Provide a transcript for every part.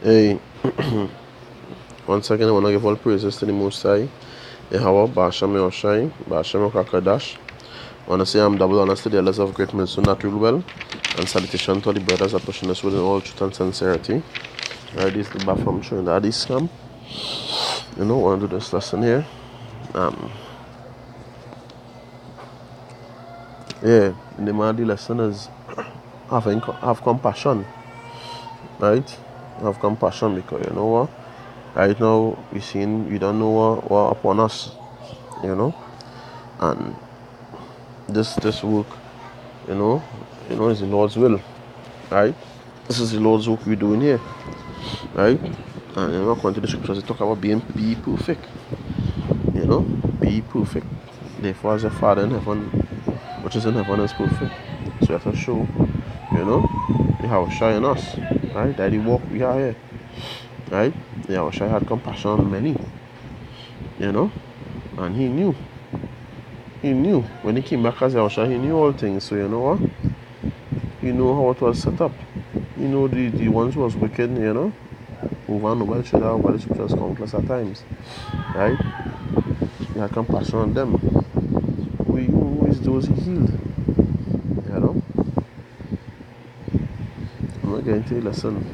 Hey, once again, I want to give all praises to the Most High, Yahweh, Ba'ashem Yahushai, Ba'ashem Kakadash. I want to say I'm double honest to the elders of Great Millstone that rule well, and salutation to the brothers that pushing us with all truth and sincerity. Right, this is the back from Trinidad East Camp. I want to do this lesson here. The name of the lesson is have compassion, right? Have compassion because you know what? Right now, we don't know what upon us, and this work, is the Lord's will, right? This is the Lord's work we're doing here, right? And according to the scriptures, it talk about be perfect, be perfect. Therefore, as your Father in heaven, which is in heaven, is perfect. So you have to show, you have shine us, right? That the walk we are here, right? Yahushua had compassion on many, and he knew. He knew. When he came back as Yahushua, he knew all things. So you know what? He knew how it was set up. He knew the ones who was wicked, over and over the scriptures countless at times. Right? He had compassion on them. Who is those he healed? I'm not going to listen.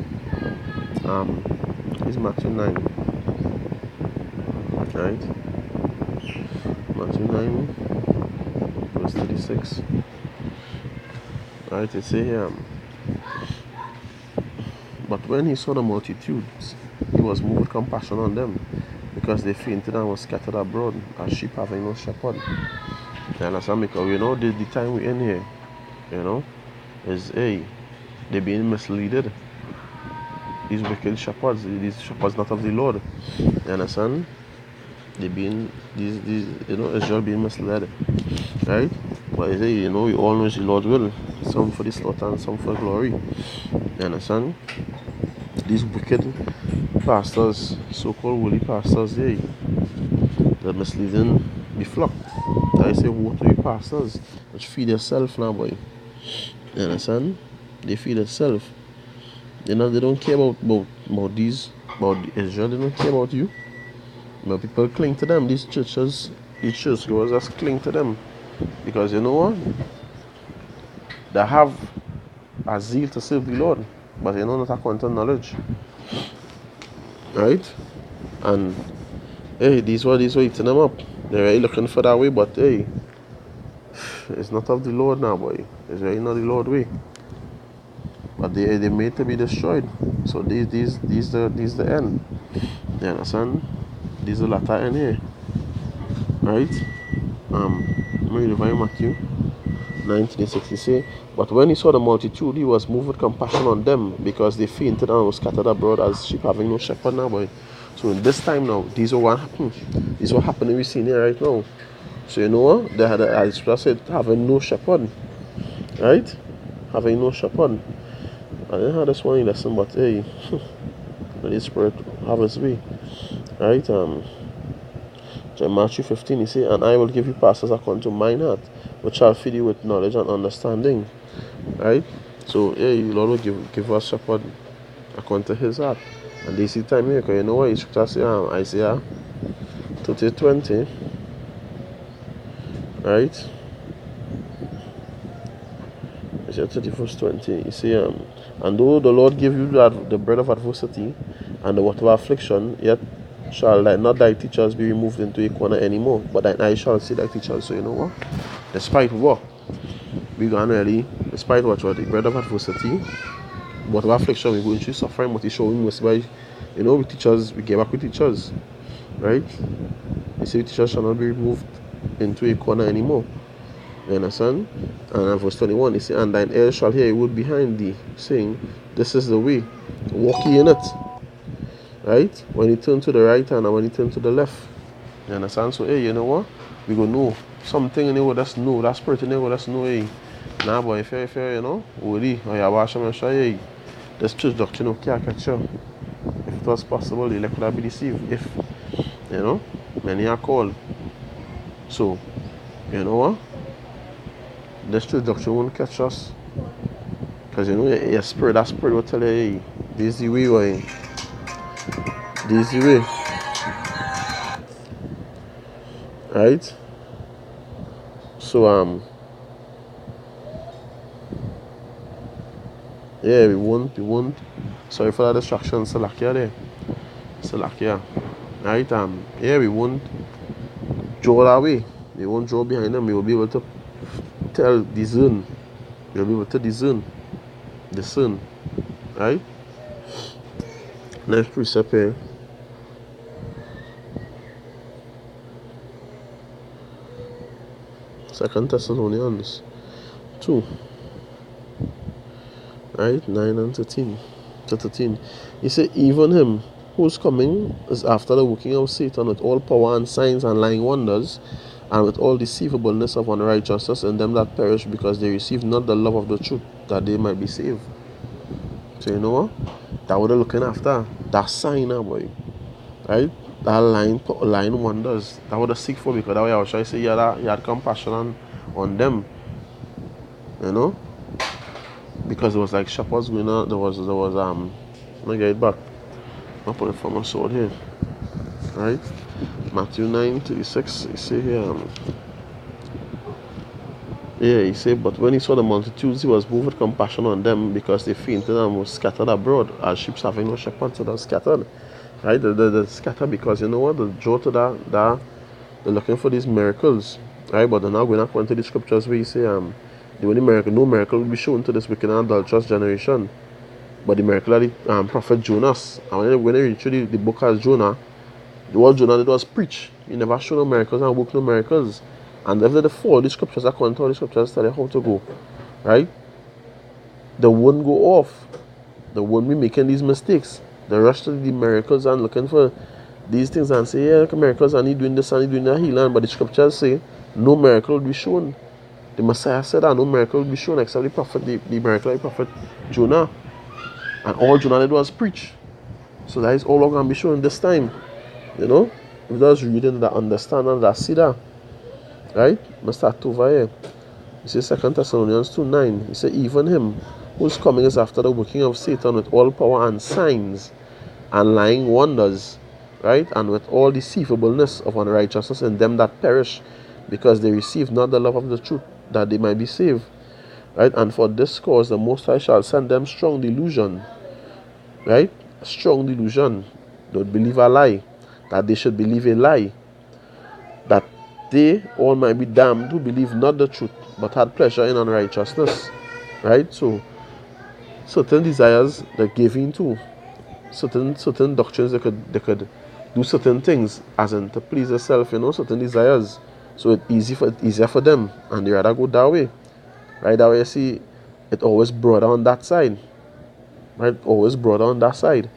It's Matthew 9. Right? Matthew 9, verse 36. Right, it say here, but when he saw the multitudes, he was moved with compassion on them, because they fainted and were scattered abroad, as sheep having no shepherd. You understand? Because the time we're in here, is they're being misled. These wicked shepherds, these shepherds not of the Lord. You understand? They being Israel being misled. Right? But we all know the Lord will. Some for the slaughter and some for glory. You understand? These wicked pastors, so-called holy pastors, they're misleading the flock. I say, woe to you pastors, which feed yourself now, boy. You understand? They feed themselves. They don't care about Israel. They don't care about you. But people cling to them. These church goers just cling to them, because you know what? They have a zeal to serve the Lord, but not according to knowledge. Right? And these were eating them up. They're really looking for that way, but it's not of the Lord now, boy. It's really not the Lord way. But they made to be destroyed. So these the end. You understand? These the latter end here. Right? Read Matthew 19:60 say, but when he saw the multitude, he was moved with compassion on them, because they fainted and were scattered abroad as sheep having no shepherd now, boy. So in this time now, these are what happened. This is what happening we see here right now. So you know what? They had, as I said, having no shepherd. Right? Having no shepherd. I didn't have this one lesson, but the Spirit have his way. Right? Matthew 15, he say, and I will give you pastors according to mine heart, which shall feed you with knowledge and understanding. Right? So you Lord will give us shepherd according to his heart. And this is the time here, because you know what? Scripture say, Isaiah 30:20. Right? Isaiah 30:20. You see, and though the Lord give you the bread of adversity and the water of affliction, yet shall not thy teachers be removed into a corner anymore, but thine eyes shall see thy teachers. So you know what? Despite what? Despite what the bread of adversity, water of affliction, we're going through suffering, but he's showing us by, we teachers, we get back with teachers. Right? He said teachers shall not be removed into a corner anymore. You understand? And verse 21, he said, and thine ears shall hear a word behind thee, saying, this is the way, walk ye in it. Right? When you turn to the right hand and when you turn to the left. You understand? So, you know what? We go know something in there that's know, that spirit in there that's know, nah, boy, if you're, holy, or you're washing and show, this church doctrine, okay, catch you. If it was possible, they could have been deceived. If, many are called. So, you know what? This church doctrine won't catch us. Because, your spirit, that spirit will tell you, hey, this is the way, This is the way. Right? So yeah, we won't. Sorry for that distraction, Salakia there. Salakia. Right? Yeah, we won't draw that way. We won't draw behind them. We will be able to tell discern. We'll be able to discern. Right? Next precept here. Second Thessalonians 2. Right? 9 and 13. To 13. He said, even him whose coming is after the working of Satan with all power and signs and lying wonders, and with all deceivableness of unrighteousness in them that perish, because they receive not the love of the truth, that they might be saved. So you know what? That what they're looking after. That sign now, boy. Right? That lying wonders. That what they seek for, because that way I was trying to say you had compassion on them. You know? Because it was like shepherds going out, there was let me get it back. I'll put it from my sword here. Right? Matthew 9:36, he say here, he said, but when he saw the multitudes, he was moved with compassion on them, because they fainted and were scattered abroad, as sheep having no shepherd, so they're scattered. Right? They're scattered because you know what? The draw to that they're looking for these miracles. Right? But they're not going according to the scriptures where you say, the only miracle, no miracle will be shown to this wicked and adulterous generation. But the miracle of the prophet Jonas. And when they read through the book of Jonah, what Jonah did was preach. He never showed no miracles and worked no miracles. And if they follow the scriptures according to how the scriptures tell you how to go, right? They won't go off. They won't be making these mistakes. They rush to the miracles and looking for these things and say, yeah, miracles, and he doing this and he doing that healing. But the scriptures say no miracle will be shown. The Messiah said that no miracle will be shown except the miracle of the prophet Jonah. And all Jonah did was preach. So that is all going to be shown this time. You know? If that's reading that, understand and that see that. Right? Let's start over here. He says 2 Thessalonians 2:9. He said, even him whose coming is after the working of Satan with all power and signs and lying wonders, right? And with all deceivableness of unrighteousness in them that perish, because they receive not the love of the truth, that they might be saved. Right? And for this cause the Most High shall send them strong delusion. Right? Strong delusion. Don't believe a lie. That they should believe a lie. That they all might be damned who believe not the truth, but had pleasure in unrighteousness. Right? So certain desires they're giving to. Certain doctrines they could do certain things as in to please yourself, you know, certain desires. So it's easier for them, and they rather go that way. Right? That way you see it always broader on that side. Right? Always broader on that side.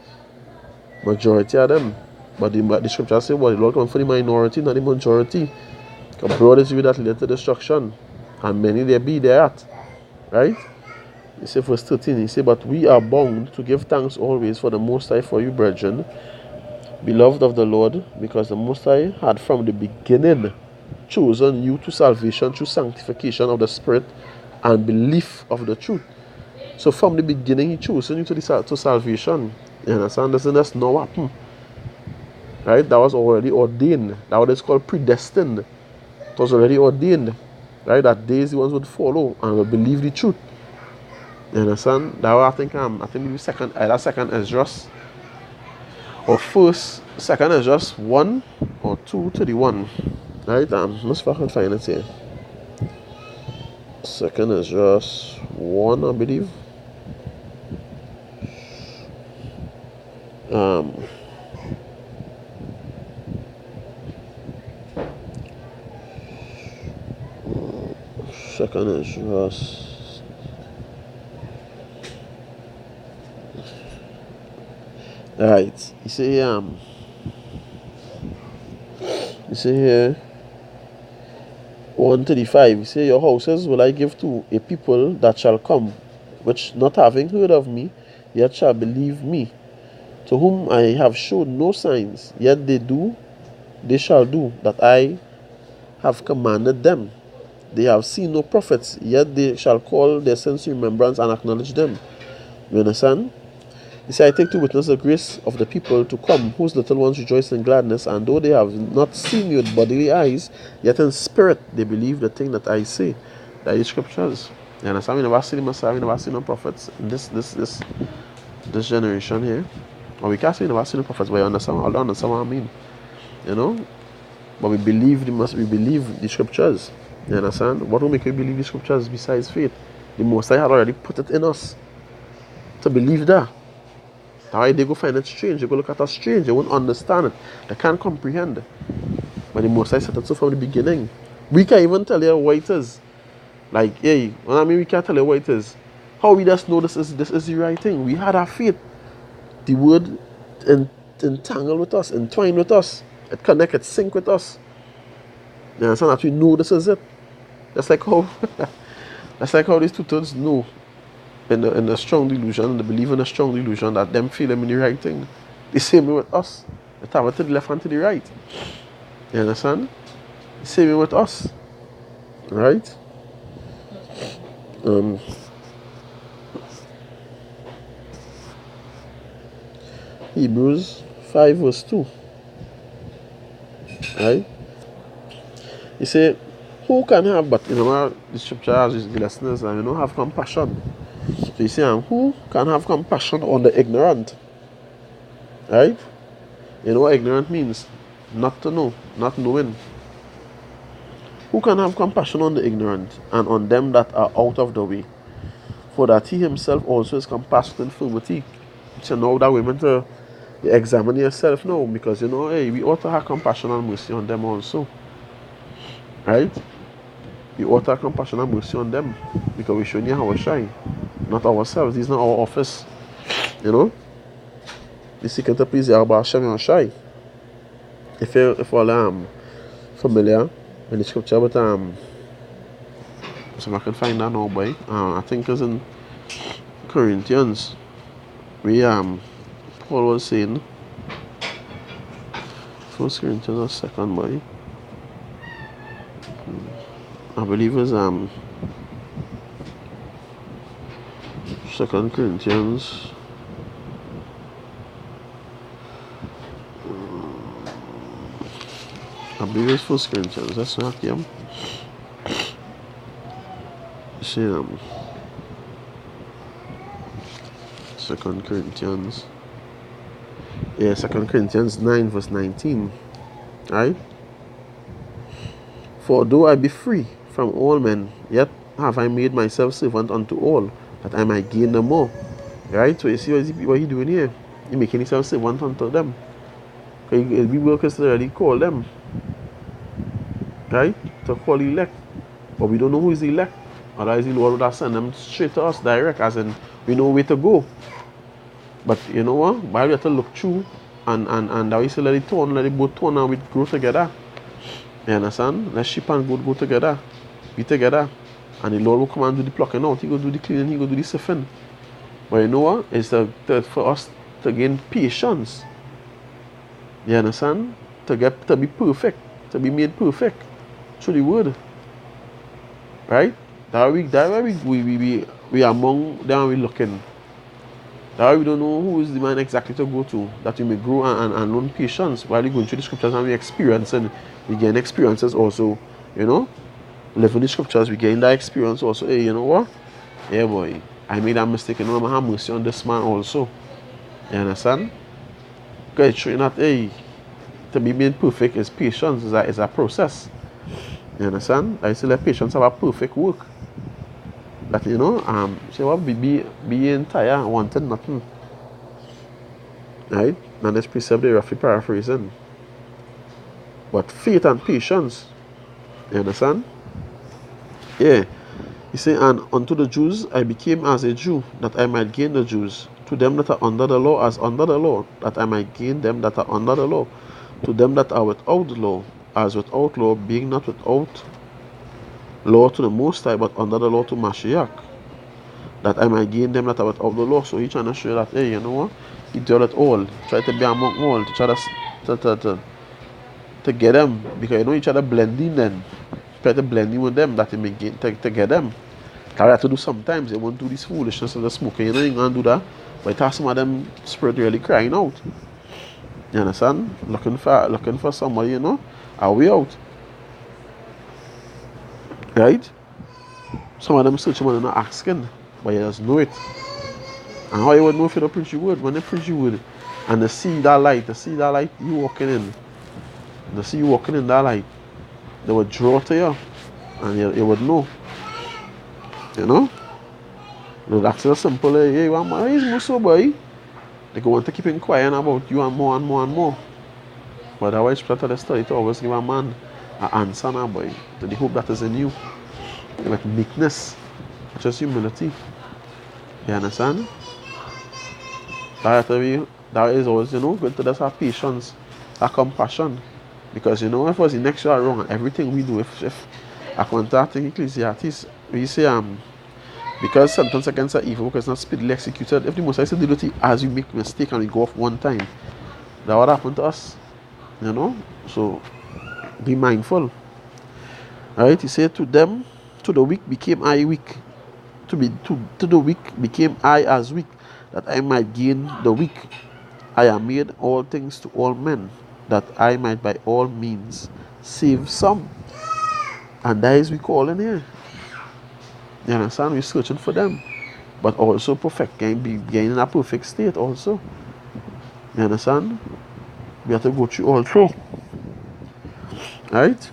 Majority of them. But the scripture say, well, the Lord come for the minority, not the majority. Because broad is the way that lead to destruction. And many there be thereat. Right? He said verse 13, he said, but we are bound to give thanks always for the Most High for you, brethren, beloved of the Lord, because the Most High had from the beginning chosen you to salvation through sanctification of the Spirit and belief of the truth. So from the beginning he chosen you to salvation. You understand? Doesn't just now happen. Right? That was already ordained. That what is called predestined. It was already ordained. Right? That days the ones would follow and would believe the truth. You understand? That was, I think maybe second Esdras or second Esdras 1 or 2:31. Right? Let's fucking find it here. Second Esdras 1, I believe. Second Esdras. Alright, you see here 135. You say, your houses will I give to a people that shall come, which not having heard of me, yet shall believe me, to whom I have shown no signs, yet they shall do that I have commanded them. They have seen no prophets, yet they shall call their sins to remembrance and acknowledge them. You understand? He said, I take to witness the grace of the people to come, whose little ones rejoice in gladness, and though they have not seen me with bodily eyes, yet in spirit they believe the thing that I say. That is scriptures. You understand? We never see the Messiah, we never see no prophets in this generation here. Or we can't say we never see the prophets, but you understand, I don't understand what I mean. You know? But we believe the scriptures. You understand? What will make you believe the scriptures besides faith? The Most High had already put it in us to believe that. That's why they go find it strange. They go look at us strange. They won't understand it. They can't comprehend. But the Most High said it so from the beginning. We can't even tell you what it is. Like, hey, when I mean we can't tell you what it is. How we just know this is the right thing? We had our faith. The word entangled with us, entwined with us. It connect, it sync with us. You understand that we know this is it. That's like how these two thirds know in the strong delusion, they believe in a strong delusion that them feel them in the right thing. The same way with us. They have it to the left and to the right. You understand? The same way with us. Right? Hebrews 5 verse 2. Right? You say, who can have, but the scripture has the listeners and have compassion. So you say, who can have compassion on the ignorant? Right? You know what ignorant means? Not to know, not knowing. Who can have compassion on the ignorant and on them that are out of the way? For that he himself also is compassed with infirmity. So now that we're meant to examine yourself now, because hey, we ought to have compassion and mercy on them also. Right? We ought to have compassion and mercy on them, because we should know our shine, not ourselves. This is not our office. We seek to please Yahweh Hashem and Shai. If you're familiar with the scripture, but so I can find that now, boy. I think it's in Corinthians. Paul was saying, 1 Corinthians or 2nd, boy. I believe it's 2 Corinthians. I believe it's 1 Corinthians. That's not him. See 2 Corinthians. Yeah, 2 Corinthians 9 verse 19. Right? For though I be free from all men, yet have I made myself servant unto all, that I might gain them more. Right? So you see what he doing here? He making himself servant unto them. We workers already call them. Right? To call elect. But we don't know who is elect. Otherwise the Lord would have sent them straight to us direct, as in we know where to go. But you know what? Why we have to look through and that we say let it both turn and we grow together. You understand? Let sheep and goat go together. Be together. And the Lord will come and do the plucking out. He go do the cleaning, he go do the sifting. But you know what? It's for us to gain patience. You understand? To be perfect. To be made perfect. Through the word. Right? That we are among them and we looking. That we don't know who is the man exactly to go to, that we may grow and learn patience while we go through the scriptures and we experience, and we gain experiences also, living the scriptures, we gain that experience also. Hey, you know what? Yeah, boy, I made that mistake, I'm have mercy on this man also. You understand? Because it's showing that, hey, to be made perfect is patience, is a process. You understand? I say let patience have a perfect work. That say what be entire and wanted nothing. Right? And this precept they roughly paraphrasing. But faith and patience. You understand? Yeah. He say, and unto the Jews I became as a Jew, that I might gain the Jews. To them that are under the law, as under the law, that I might gain them that are under the law. To them that are without the law, as without law, being not without law to the Most High, but under the law to Mashiach, that I might gain them that are without the law. So he's trying to show that, hey, you know what? He did it all. Try to be among all. To try to get them. Because he try to blend in then. Try to blend in with them that he may gain to get them. That's what you have to do sometimes. They won't do this foolishness of the smoking. You're going to do that. But it has some of them spirit really crying out. You understand? Looking for somebody, are we out? Right? Some of them searching and not asking, but you just know it. And how you would know if you don't preach your word? When they preach your word and they see that light you walking in, they see you walking in that light, they would draw to you and you would know. You know? That's so simple. Hey, you want my more so boy. They go want to keep inquiring about you and more and more and more. But that's why it's part of the study to always give a man an answer now, boy. To the hope that is in you. With meekness, just humility. You understand? That is always, good to just have patience, have compassion. Because if it was the next year wrong and everything we do, if according to that thing Ecclesiastes, we say because sentence against the evil because not speedily executed, if the Most High said do it as you make mistake and we go off one time, that what happened to us. So be mindful. Alright, he said to them, to the weak became I weak. To the weak became I as weak, that I might gain the weak. I am made all things to all men, that I might by all means save some. And that is we call in here. You understand? We're searching for them. But also perfect, getting in a perfect state also. You understand? We have to go through all through. Alright?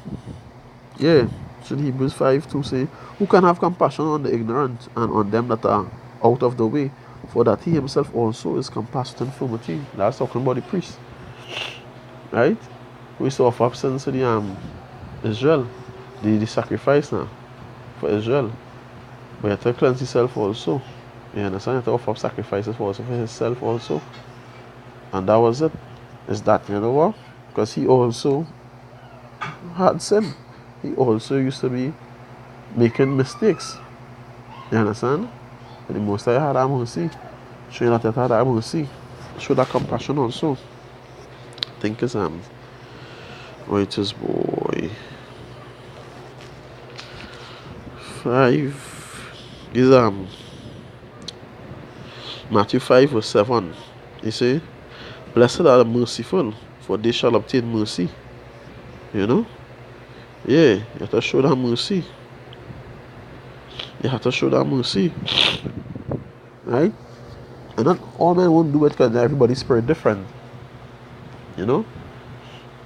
Yeah. So Hebrews 5:2 say, who can have compassion on the ignorant and on them that are out of the way, for that he himself also is compassed with infirmity. That's talking about the priest. Right? We saw offer up since the Israel, the sacrifice now for Israel. But you have to cleanse yourself also. You understand? You have to offer up sacrifices for himself also. And that was it. Is that, you know what? Because he also had sin. He also used to be making mistakes. You understand? And the Most High had that mercy. Show you that he had that mercy. Show that compassion also. I think it's wait is boy 5 is Matthew 5:7. You see, blessed are the merciful, for they shall obtain mercy. Yeah, you have to show that mercy. You have to show that mercy. Right? And not all men won't do it because everybody's spirit different.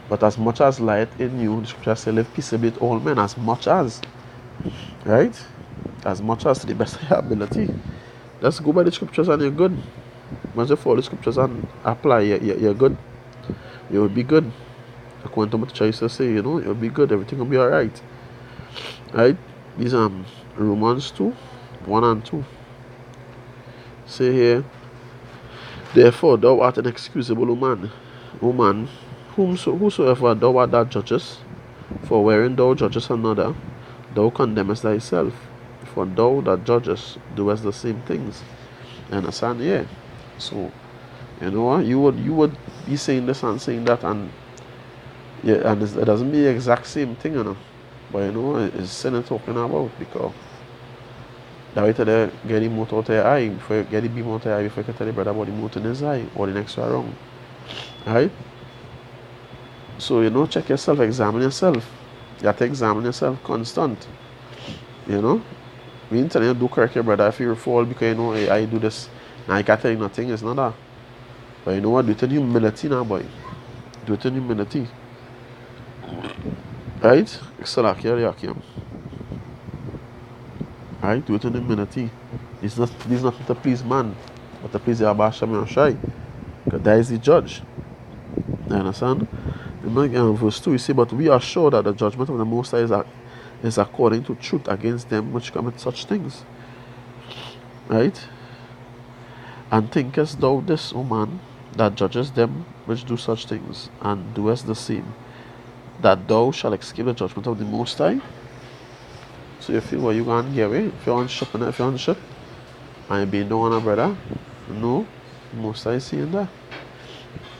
But as much as light in you, the scripture says, live peaceably with all men, as much as. Right? As much as to the best of your ability. Just go by the scriptures and you're good. Once you follow the scriptures and apply, you're good. You will be good. According to what the church used to say, you'll be good. Everything will be alright. Right? These Romans 2:1 and 2. Say here, therefore thou art an excusable woman, whosoever thou art that judgest, for wherein thou judgest another, thou condemnest thyself. For thou that judgest doest the same things. You understand? Yeah. So, you would be saying this and saying that, and and it doesn't be the exact same thing, But it's sin talking about, because that way to get the motor out of your eye before you get the beam out of your eye, before you can tell the brother about the motor in his eye or the next one wrong. Alright? So, check yourself, examine yourself. You have to examine yourself constant. We ain't telling you do correct your brother if you fall because I do this. Now I can't tell you nothing, it's not that. But you know what? Do it in humility now, boy. Do it in humility. Right? Right? Do it in humility. This is not to please man, but to please the Abba Shem Yashai. Because that is the judge. You understand? In verse 2, you say, but we are sure that the judgment of the Most High is according to truth against them which commit such things. Right? And thinkest thou this, O man, that judgest them which do such things, and doest the same, that thou shalt escape the judgment of the Most High? So you feel what you can't get away? If you're on ship, and you being down on a brother, no, Most High seeing that.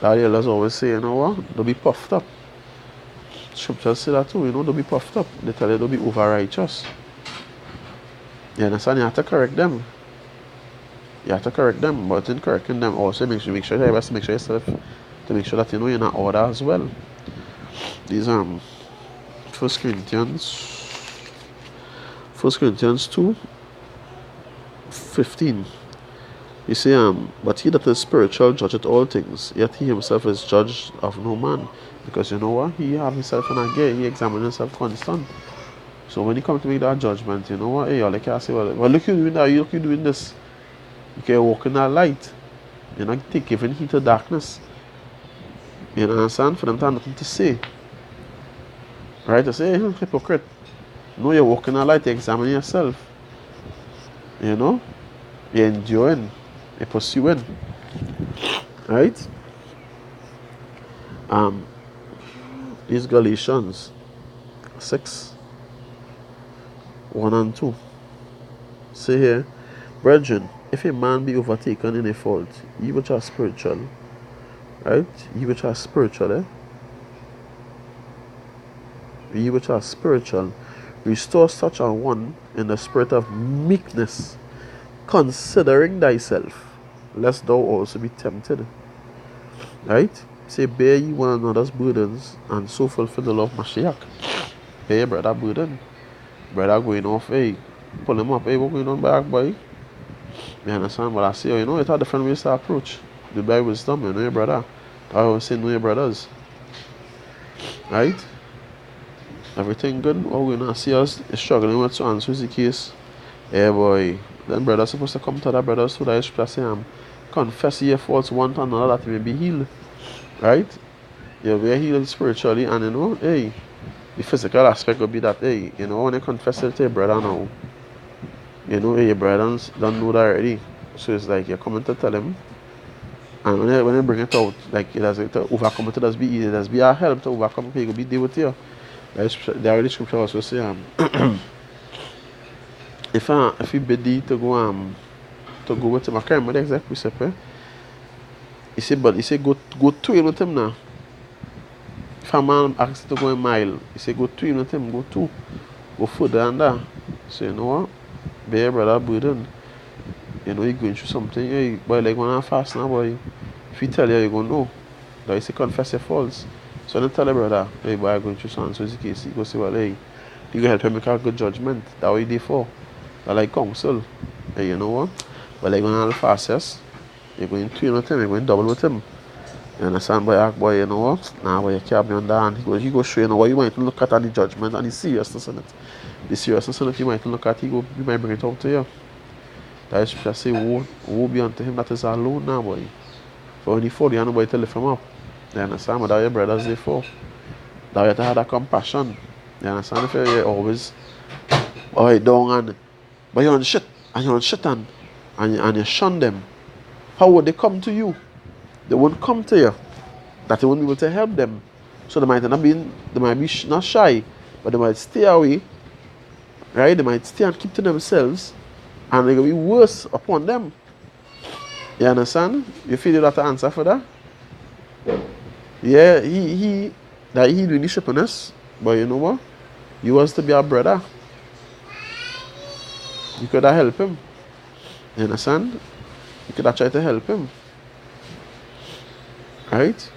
That elders always say, what? Don't be puffed up. Scriptures say that too, don't be puffed up. They tell you don't be over righteous. You understand? You have to correct them. You have to correct them, but in correcting them also make sure you have to make sure yourself to make sure that you know you're in order as well. These First Corinthians 2:15. You see, but he that is spiritual judgeth all things, yet he himself is judged of no man. Because you know what? He have himself in a gear, he examines himself constant. So when he come to make that judgment, you know what? Hey, all I can say, well, look you doing that, look you doing this. You can walk in that light. You're not giving heed to darkness. You understand? For them to have nothing to say. Right? To say, hey, hypocrite. No, you're walking in that light, you're examining yourself. You know? You're enduring. You're pursuing. Right? These Galatians 6:1 and 2. Say here, brethren, if a man be overtaken in a fault, ye which are spiritual, right? Ye which are spiritual, Ye which are spiritual, restore such a one in the spirit of meekness, considering thyself, lest thou also be tempted. Right? Say, bear ye one another's burdens, and so fulfill the law of Mashiach. Bear your brother burden. Brother going off, hey, pull him up, hey, what going on back, boy? You understand? But I say, you know, it's a different way to approach. The Bible wisdom, you know your brother. I always say, know your brothers. Right? Everything good? Oh, we're not see us struggling with so and so is the case. Yeah, boy. Then brothers supposed to come to the brothers who that is say, confess your faults one to another that you may be healed. Right? Yeah, we are healed spiritually, and you know, hey, the physical aspect will be that, hey, you know, when you confess it to your brother now, you know, hey, your brothers don't know that already. So it's like you're coming to tell him, and when you bring it out, like it has to overcome it, it does be easy, it does be a help to overcome it, it will be deal with you. The already scripture also say if you bid thee to go with him, I can't remember the exact precept. He said go 2 with him now. If a man asks you to go a mile, he said go 3 with him, go 2. Go further than that. So you know what? Bear your brother burden. You know you're going through something, hey, boy, like when I fast now, boy. If he tell you, you're gonna know. That you say confess your faults. So don't tell your brother, hey, boy, I'm going through something, so it's the case. You go say, well, hey, you can help him make a good judgment. That's what you did for. That's like counsel. Hey, you know what? But like when I fast, yes, you're going 3 with him, you're going double with him. You understand, boy, boy, you know what? Nah, boy, you can't be on that. And he go show you know what you might look at and the judgment and the seriousness in it. The seriousness in it you might look at, you might bring it out to you. That is just say, woe be unto him that is alone now, boy. For when he fall, you have nobody to lift him up. You understand? But that your brothers they for. That you have to have that compassion. You understand? If you're always down and but you're on shit and you're on shit and you shun them, how would they come to you? They won't come to you. That you won't be able to help them. So they might be not shy, but they might stay away. Right? They might stay and keep to themselves, and it will be worse upon them. You understand? You feel you have to answer for that? Yeah, he really shipping us, but you know what? You was to be a brother. You could have helped him. You understand? You could have tried to help him. Right?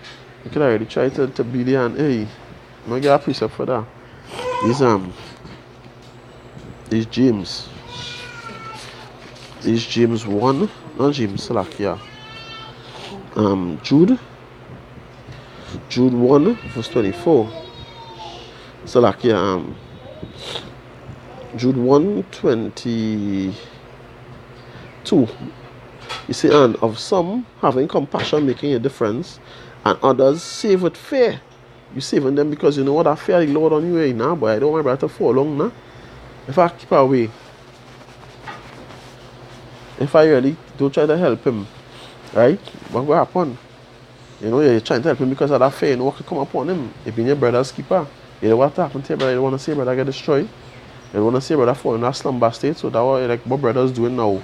You could have really tried to be there and hey, I'm gonna get a precept for that. These James 1, not James, Salakia. Jude 1 verse 24. Salakia. Jude 1:22. You see, and of some having compassion making a difference, and others save with fear. You saving them because you know what, I fear the Lord on you right now, but I don't want my brother to fall long now. If I keep away, if I really don't try to help him, right, what will happen? You know, you're trying to help him because of that fear, you know what could come upon him. If you're your brother's keeper, you know what happened to your brother, you don't want to see your brother get destroyed. You don't want to see your brother fall in that slumber state, so that's what brothers doing now.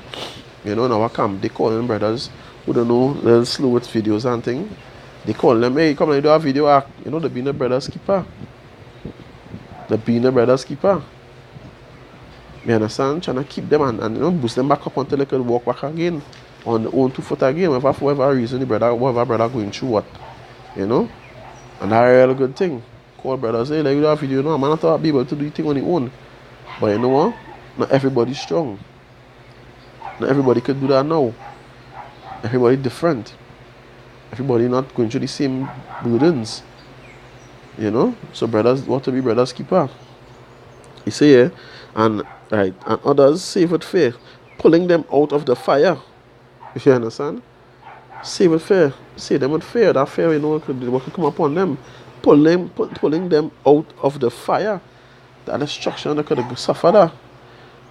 You know, in our camp, they call them brothers who don't know, they're slow with videos and things. They call them, hey, come and do a video act. You know, the being the brother's keeper. You understand? Trying to keep them and you know, boost them back up until they can walk back again. on the own 2 foot again, whatever for whatever reason the brother, whatever brother going through what, you know, and that's a real good thing. Call brothers, hey, like you don't have to do, you know, I'm not to be able to do the thing on your own, but you know what? Not everybody's strong. Not everybody could do that now. Everybody different. Everybody not going through the same burdens, you know. So brothers want to be brothers keeper. You see, yeah, and right, and others save with fear, pulling them out of the fire. If you understand, save with fear, save them with fear. That fear, you know, what could come upon them, pulling them out of the fire. That destruction they could suffer that.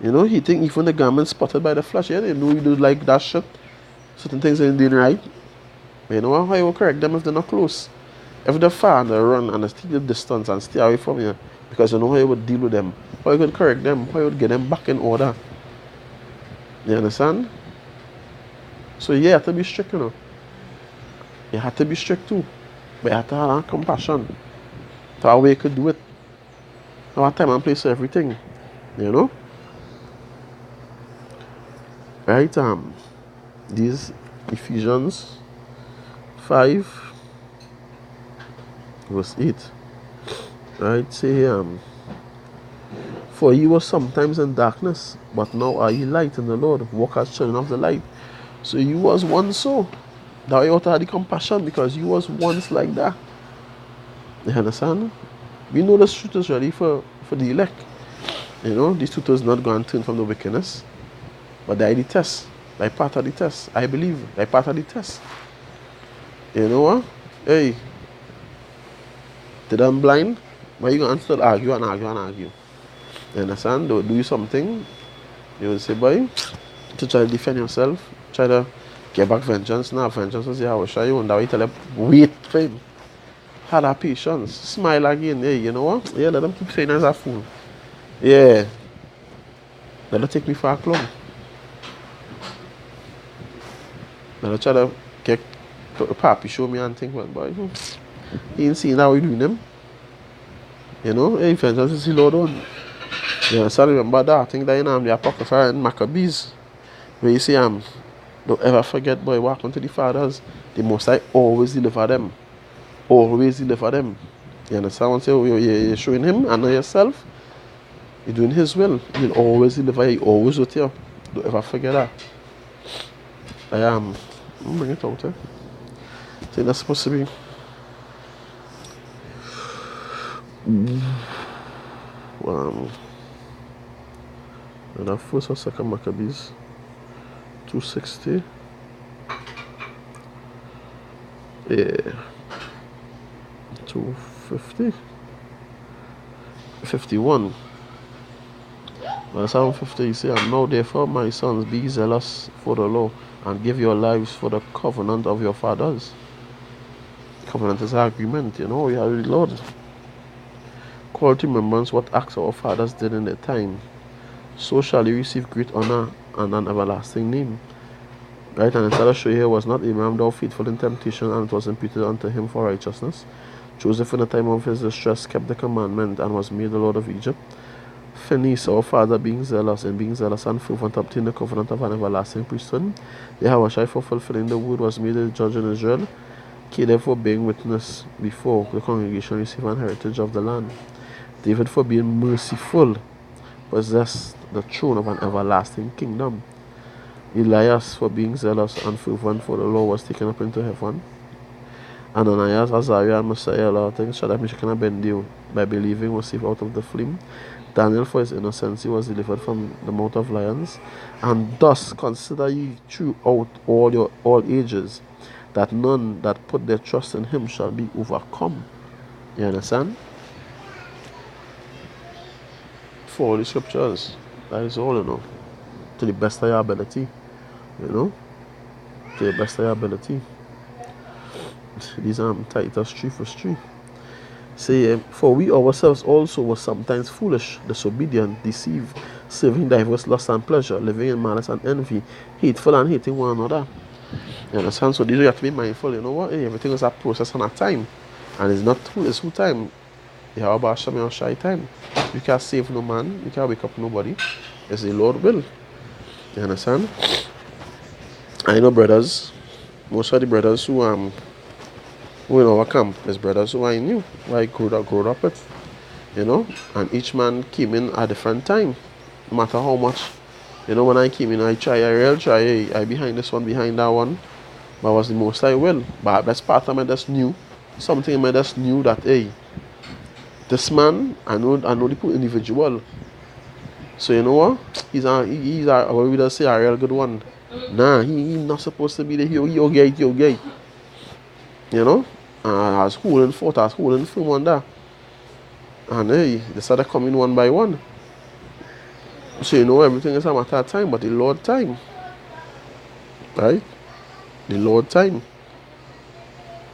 You know, he think even the garment spotted by the flesh, yeah, they know you do like that shit. Certain things ain't doing right. But you know how you will correct them if they're not close. If they're far and they run and they stick the distance and stay away from you, because you know how you would deal with them, how you could correct them, how you would get them back in order. You understand? So yeah, you have to be strict, you know. You have to be strict too. But you have to have compassion. To how you could do it. There are time and place for everything. You know? Right, these Ephesians 5 verse 8. Right, say for ye were sometimes in darkness, but now are ye light in the Lord. Walk as children of the light. So you was once so. That you ought to have the compassion because you was once like that. You understand? We know the truth is ready for the elect. You know, these truth is not going to turn from the wickedness. But they are the test. They part of the test. I believe they part of the test. You know what? Hey, did I'm blind? Why you going to still argue and argue and argue? You understand? They'll do something. You will say, boy, to try to defend yourself, try to get back vengeance. Now vengeance is I will show you, and that way tell them, wait for him. Have that patience. Smile again. Hey, you know what? Yeah, let them keep saying as a fool. Yeah. Let them take me for a clown. Let them try to get Papi show me and think, well, boy, he ain't seen how we doing them. You know, hey, vengeance is the Lord on. You understand? Remember that? I think that in the Apocrypha and Maccabees, where you see, don't ever forget, boy, what happened to the fathers. The Most High always deliver them. Always deliver them. You understand what I'm saying? You're showing him and not yourself. You're doing his will. He'll always deliver you. He always with you. Don't ever forget that. I'm bring it out, eh? I think that's supposed to be. And first or second Maccabees 260. Yeah. 250. 51. Psalm 50, you say, and now therefore, my sons, be zealous for the law, and give your lives for the covenant of your fathers. Covenant is an agreement, you know, we are the Lord. Call to remembrance what acts our fathers did in their time. So shall you receive great honor and an everlasting name. Right, and instead of show here was not Abraham thou faithful in temptation, and it was imputed unto him for righteousness. Joseph in the time of his distress kept the commandment and was made the Lord of Egypt. Phinehas, our father, being zealous and fervent, obtained the covenant of an everlasting priesthood. Yahushua, for fulfilling the word, was made a judge in Israel. Caleb, for being witness before the congregation, received an heritage of the land. David, for being merciful, possessed the throne of an everlasting kingdom. Elias, for being zealous and fervent for the law, was taken up into heaven. Ananias, Azariah, and Messiah, Lord, Shadrach, Meshach, and Abednego, by believing, was saved out of the flame. Daniel, for his innocency, was delivered from the mouth of lions. And thus consider ye throughout all ages, that none that put their trust in him shall be overcome. You understand? For all the scriptures, that is all, you know, to the best of your ability, you know, to the best of your ability. These are Titus 3 verse 3. Say, for we ourselves also were sometimes foolish, disobedient, deceived, serving diverse lusts and pleasure, living in malice and envy, hateful and hating one another. You understand? So these you have to be mindful, you know what? Hey, everything is a process and a time. And it's not it's who time. You have about some shy time. You can't save no man, you can't wake up nobody. It's the Lord will. You understand? I know brothers, most of the brothers who in our camp is brothers who I knew, who I grew up with, and each man came in at a different time, no matter how much. When I came in, I real try, hey, I behind this one, behind that one, but was the most I will. But best part of me just knew, something in me just knew that, hey, this man, I know the individual. So you know what? What we just say, a real good one. Nah, he not supposed to be the yo gate. You know? I was holding forth, I was holding firm on that. And hey, they started coming one by one. So everything is a matter of time, but the Lord time. Right? The Lord time.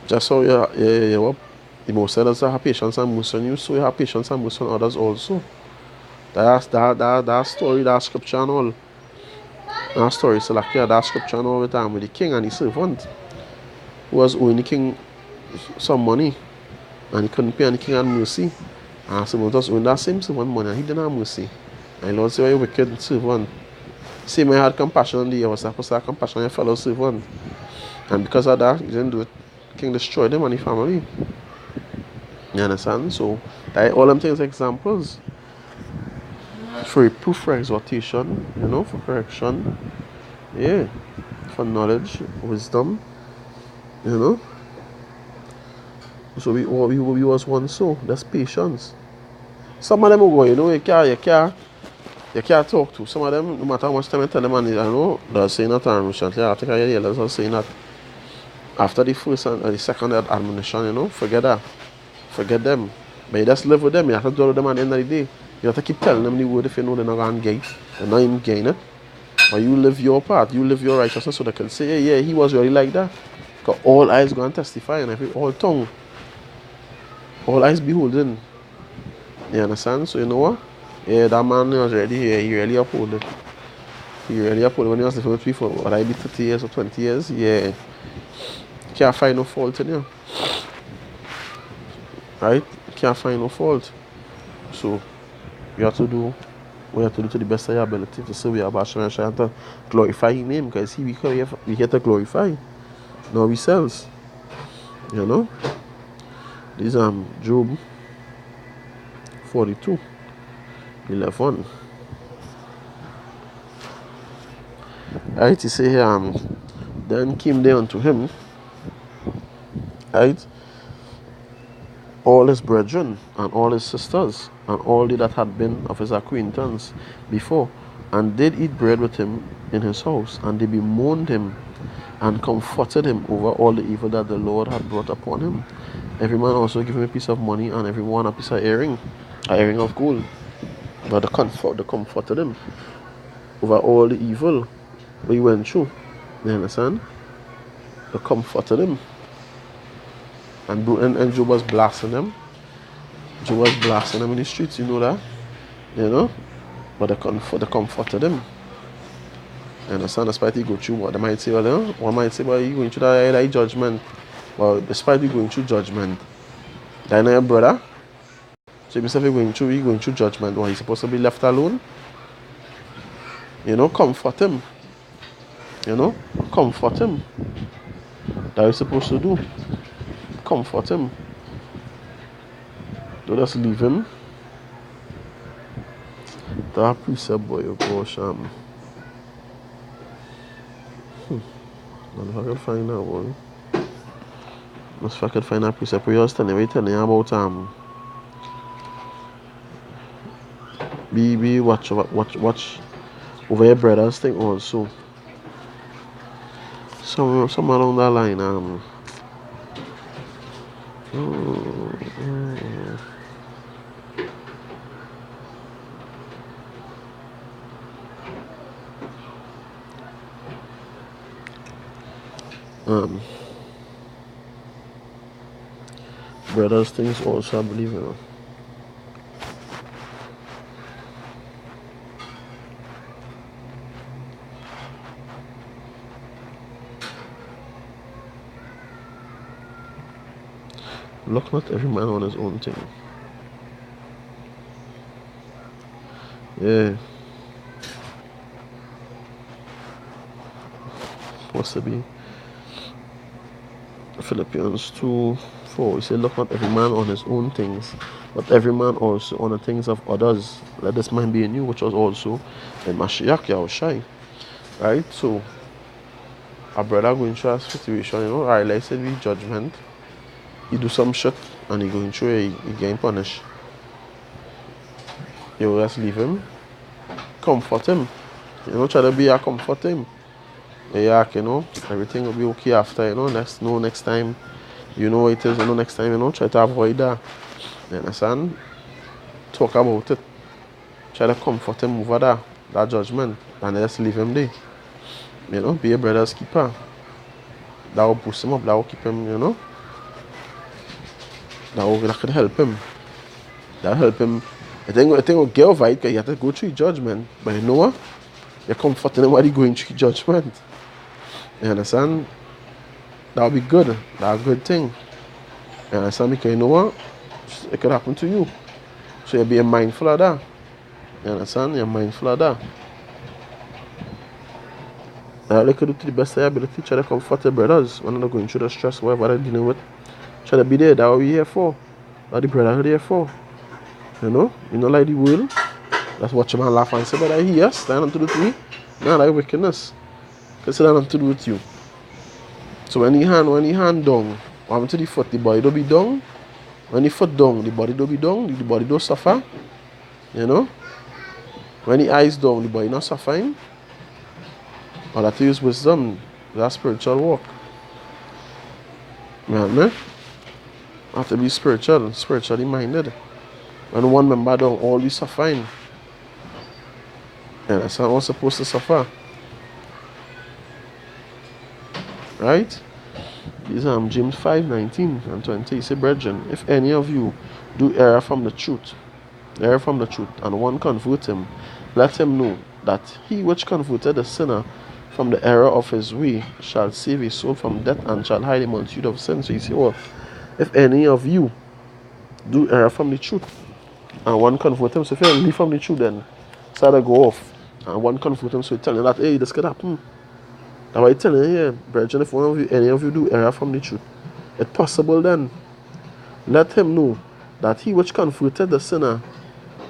Just so the most others have patience and mercy on you, so you have patience and mercy on others also. That story, that scripture and all. That story, so like that scripture and all the time with the king and the servant who was owing the king some money and he couldn't pay, and the king had mercy. And the servant was owing that same servant money and he didn't have mercy. And the Lord said, you wicked servant. Same I had compassion on thee, I was supposed to have compassion on your fellow servant. And because of that, he didn't do it. The king destroyed them and the family. You understand? So all them things examples for reproof, for exhortation, for correction, yeah, for knowledge, wisdom, you know. So we was one, so that's patience. Some of them will go, you can't talk to. Some of them, no matter how much time you tell them, and I know they're saying that recently, I think I hear the others saying that after the first and the second admonition, forget that. Forget them. But you just live with them. You have to deal with them at the end of the day. You have to keep telling them the word if you know they're not going to gain. They're not even gain it. But you live your part. You live your righteousness so they can say, yeah, he was really like that. Because all eyes go and testify and all tongue. All eyes beholding. You understand? So you know what? Yeah, that man was ready here. He really uphold it. He really uphold it. When he was living with people, what I be 30 years or 20 years, yeah. Can't find no fault in you. Right? Can't find no fault. So you have to do what you have to do to the best of your ability to serve your Bashan and try to glorify his name, because we here to glorify, not ourselves. This Job 42:11. Right, he say then came they unto him, right, all his brethren and all his sisters and all they that had been of his acquaintance before, and did eat bread with him in his house, and they bemoaned him and comforted him over all the evil that the Lord had brought upon him. Every man also gave him a piece of money, and every one a piece of earring of gold. But they comforted him over all the evil we went through. You understand? They comforted him. And Job was blasting them. Job was blasting them in the streets, you know that? But they comforted him. You understand? Despite he go through what they might say, one might say, well, you going through that judgment. Well, despite you going through judgment, that know your brother. So if you're going through judgment, well, he's supposed to be left alone. Comfort him. Comfort him. That's what you're supposed to do. Comfort him. Don't just leave him. That precept, boy, oh gosh, I don't know if I can find that one. If I could find that precept, we was telling you about be watch over your brothers thing also. Some along that line, brothers things also, I believe, Look not every man on his own thing. Yeah. supposed to be. Philippians 2:4. He said, look not every man on his own things, but every man also on the things of others. Let this mind be in you, which was also in Mashiach Yahushai. Right? So, a brother going through a situation, alright, let's say with judgment, he do some shit and he going through it, he getting punished. You just leave him, comfort him. Try to be a comfort him. Yeah, everything will be okay after, next time, what it is, next time, try to avoid that. You understand? Talk about it. Try to comfort him over that judgment, and just leave him there. Be a brother's keeper. That will boost him up, that will keep him, that could help him. That help him. I think will get over it, because you have to go through judgment. But you know what? You're comforting him while he's going through judgment. You understand? That will be good. That's a good thing. You understand? Because you know what? It could happen to you. So you're being mindful of that. You understand? You're mindful of that. They could do to the best of their ability, try to comfort their brothers when they're going through the stress, whatever they're dealing with. Try to be there. That's what we're here for. That's the brother here for. Like the world. That's what your man laugh and say, but yes, that nothing to do with me. Nah, like wickedness. Because that nothing to do with you. So when the hand down, what happens to the foot? The body don't be down. When the foot down, the body don't be down. The body don't suffer. When the eyes down, the body not suffering. All that is wisdom. That's spiritual work. Man. Have to be spiritually minded. When one member down, all is suffering. And that's how we're supposed to suffer. Right? These are James 5:19 and 20. He said, brethren, if any of you do err from the truth, and one convert him, let him know that he which converted the sinner from the error of his way shall save his soul from death and shall hide a multitude of sins. So you see what? If any of you do err from the truth, and one convert him, so if you leave from the truth, then start to go off. And one convert him, so he tell you that, hey, this could happen. That's why I tell you here, brethren, if any of you do err from the truth, it's possible then. Let him know that he which converted the sinner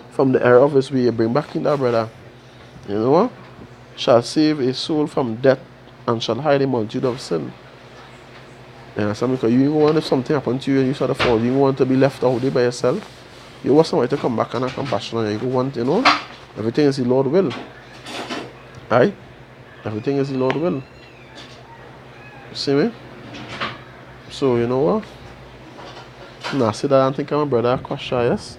from the error of his way, bring back in that brother, shall save his soul from death and shall hide a multitude of sin. Because you don't want, if something happened to you and you sort of fall, you don't want to be left out there by yourself. You want somebody to come back and have compassion on you. You want, everything is the Lord will. Right? Everything is the Lord will. See me? So, you know what? Now, see that I think I'm a brother, Kwasha, yes?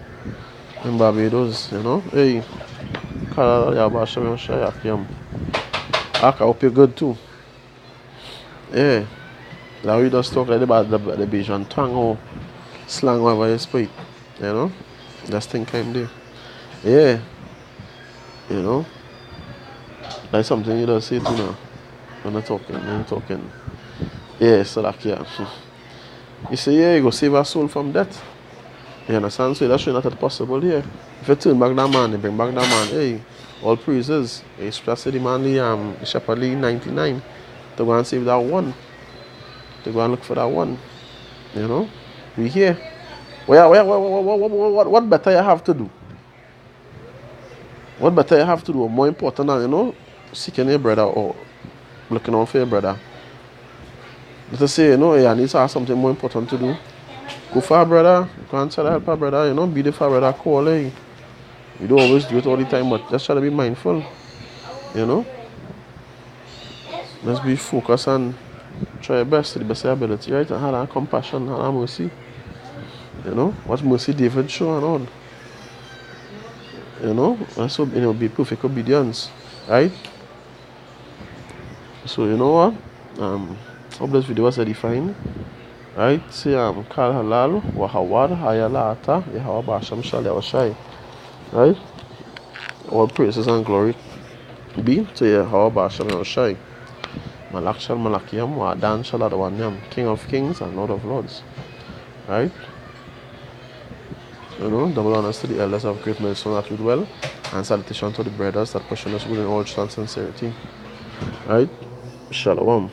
In Barbados, Hey, I hope you're good too. Yeah. Now we just talk like about the Bajan tongue or slang, whatever you speak. Just think I'm there. Yeah. Like something you just say too now. When you're talking. Yeah, so like, yeah. You say, yeah, you go save our soul from death. You understand? So that's showing that it's possible here. If you turn back that man, you bring back that man, hey, all praises. It's just the man, the shepherd 99. To go and save that one. To go and look for that one. We here. What better you have to do? What better you have to do? Or more important than, seeking your brother or looking out for your brother. Let us say, I need to have something more important to do. Go for a brother. Go and try to help a brother, be there for a brother, call, You don't always do it all the time, but just try to be mindful. Let's be focused and try your best to the best of your ability, right? And have compassion, have mercy. What mercy David show and all. Also, be perfect obedience, right? So, you know what? Hope this video was edifying. Right? Say, Kal Halal, Wahawad, Hayalata, Yahweh Basham Shal Yawashai. Right? All praises and glory be to Yahweh Basham Yawashai. Malak Shal Malakiyam, Wadan Shal Adawanyam, King of Kings and Lord of Lords. Right? Double honors to the elders of Great Millstone that would and salutation to the brothers that question us good in all truth and sincerity. Right? Shalom.